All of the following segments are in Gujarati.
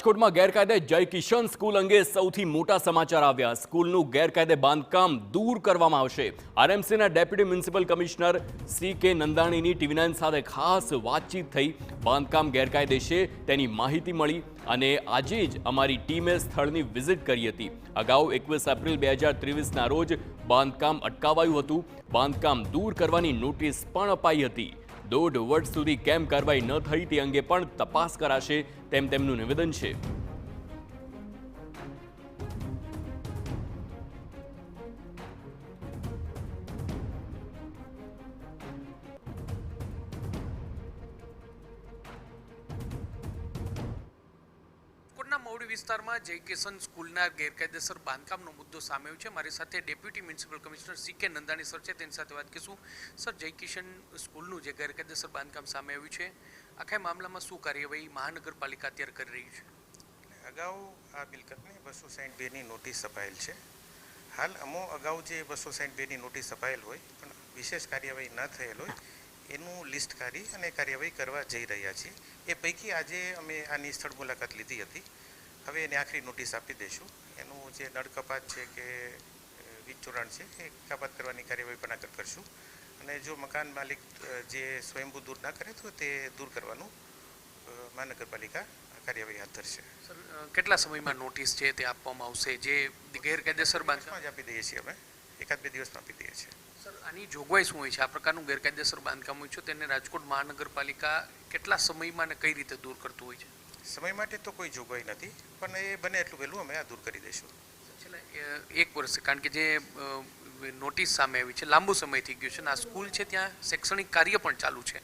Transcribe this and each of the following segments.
રાજકોટમાં ગેરકાયદે જય કિશન સ્કૂલ અંગે સૌથી મોટા સમાચાર આવ્યા। સ્કૂલનું ગેરકાયદે બાંધકામ દૂર કરવામાં આવશે। આરએમસીના ડેપ્યુટી મ્યુનિસિપલ કમિશનર CK નંદાણીની TV9 સાથે ખાસ વાતચીત થઈ। બાંધકામ ગેરકાયદે છે તેની માહિતી મળી અને આજે જ અમારી ટીમે સ્થળની વિઝિટ કરી હતી। અગાઉ 21 એપ્રિલ 2023ના રોજ બાંધકામ અટકાવાયું હતું। બાંધકામ દૂર કરવાની નોટિસ પણ અપાઈ હતી। 1.5 વર્ષ સુધી કેમ કાર્યવાહી ન થઈ તે અંગે પણ તપાસ કરાશે તેમ તેમનું નિવેદન છે। મોવડી વિસ્તારમાં જય કિશન સ્કૂલના ગેરકાયદેસર બાંધકામનો મુદ્દો સામે આવ્યો છે। મારી સાથે deputy municipal commissioner CK Nandani sir છે, તેની સાથે વાત કરીશું। સર, જય કિશન સ્કૂલનું જે ગેરકાયદેસર બાંધકામ સામે આવ્યું છે, આખા મામલામાં શું કાર્યવાહી મહાનગરપાલિકા અત્યારે કરી રહી છે? અગાઉ આ મિલકતને 262ની નોટિસ અપાયેલ છે। હાલ અગાઉ જે 262ની નોટિસ અપાયેલ હોય પણ વિશેષ કાર્યવાહી ન થયેલ હોય એનું લિસ્ટ કાઢી અને કાર્યવાહી કરવા જઈ રહ્યા છીએ। એ પૈકી આજે અમે આની સ્થળ મુલાકાત લીધી હતી। હવે એને આખરી નોટિસ આપી દઈશું। એનું જે નળ કપાત છે કે વીજ જોડાણ છે એ કપાત કરવાની કાર્યવાહી પણ આગળ કરશું અને જો મકાન માલિક જે સ્વયંભૂ દૂર ના કરે તો તે દૂર કરવાનું મહાનગરપાલિકા કાર્યવાહી હાથ ધરશે। સર, કેટલા સમયમાં નોટિસ છે તે આપવામાં આવશે? જે ગેરકાયદેસર બાંધકામ જ આપી દઈએ છીએ અમે, 1-2 દિવસમાં આપી દઈએ છીએ। સર, આની જોગવાઈ શું હોય છે? આ પ્રકારનું ગેરકાયદેસર બાંધકામ હોય છે તેને રાજકોટ મહાનગરપાલિકા કેટલા સમયમાં અને કઈ રીતે દૂર કરતું હોય છે? સમય માટે તો કોઈ જોગવાઈ નથી, પણ એ બને એટલું વહેલું અમે આ દૂર કરી દઈશું। છેલ્લા 1 વર્ષ, કારણ કે જે નોટિસ સામે આવી છે લાંબુ સમય થઈ ગયો છે અને આ સ્કૂલ છે ત્યાં શૈક્ષણિક કાર્ય પણ ચાલુ છે,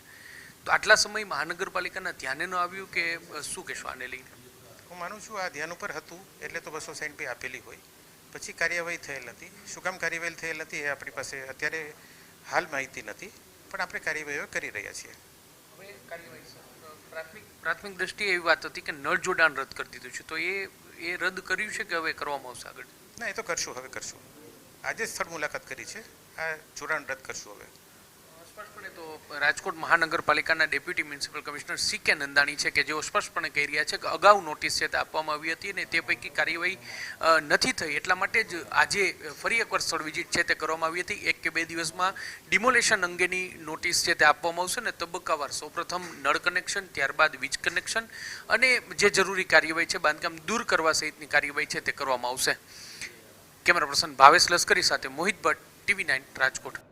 તો આટલા સમય મહાનગરપાલિકાના ધ્યાને ન આવ્યું કે શું કહેશો આને લઈને? હું માનું છું આ ધ્યાન ઉપર હતું એટલે તો 260 આપેલી હોય, પછી કાર્યવાહી થયેલ નથી। શું કામ કાર્યવાહી થયેલ નથી એ આપણી પાસે અત્યારે હાલ માહિતી નથી, પણ આપણે કાર્યવાહીઓ કરી રહ્યા છીએ। હવે કાર્યવાહી પ્રાથમિક દ્રષ્ટિએ એવી વાત હતી કે નળ જોડાણ રદ કરી દીધું છે, તો એ રદ કર્યું છે કે હવે કરવામાં આવશે આગળ? ના, એ તો કરશું, હવે કરશું। આજે સ્થળ મુલાકાત કરી છે, આ જોડાણ રદ કરશું હવે। સ્પષ્ટપણે તો રાજકોટ મહાનગરપાલિકાના deputy municipal commissioner CK Nandani છે કે જેઓ સ્પષ્ટપણે કહી રહ્યા છે કે અગાઉ નોટિસ છે તે આપવામાં આવી હતી અને તે પૈકી કાર્યવાહી નથી થઈ, એટલા માટે જ આજે ફરી એકવાર સ્થળ વિઝિટ છે તે કરવામાં આવી હતી। 1 કે 2 દિવસમાં ડિમોલેશન અંગેની નોટિસ છે તે આપવામાં આવશે અને તબક્કાવાર સૌપ્રથમ નળ કનેક્શન, ત્યારબાદ વીજ કનેક્શન અને જે જરૂરી કાર્યવાહી છે બાંધકામ દૂર કરવા સહિતની કાર્યવાહી છે તે કરવામાં આવશે। કેમેરા પર્સન ભાવેશ લશ્કરી સાથે મોહિત ભટ્ટ, TV9 રાજકોટ।